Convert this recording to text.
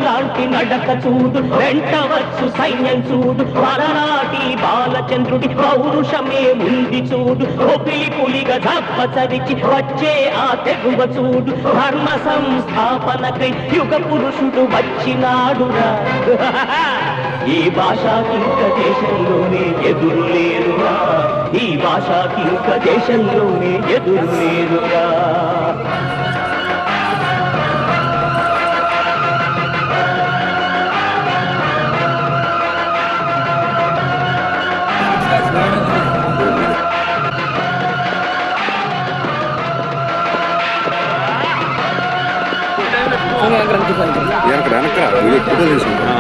లాంటి నడక చూడు, వెంటవచ్చు సైన్యం చూడు, పలనాటి బాలచంద్రుడి పౌరుషమే ఉంది చూడు, ఒపిలి పులిగా దప్పచరిచి వచ్చే ఆ తెగువ చూడు, ధర్మ సంస్థాపనకై యుగ పురుషుడు వచ్చినాడురా. ఈ భాషాకింక దేశంలోనే ఎదురు లేరురా, ఈ భాషాకింక దేశంలోనే ఎదురు లేరురా. వెనక వెనక ఫోటో తీసుకుంటా.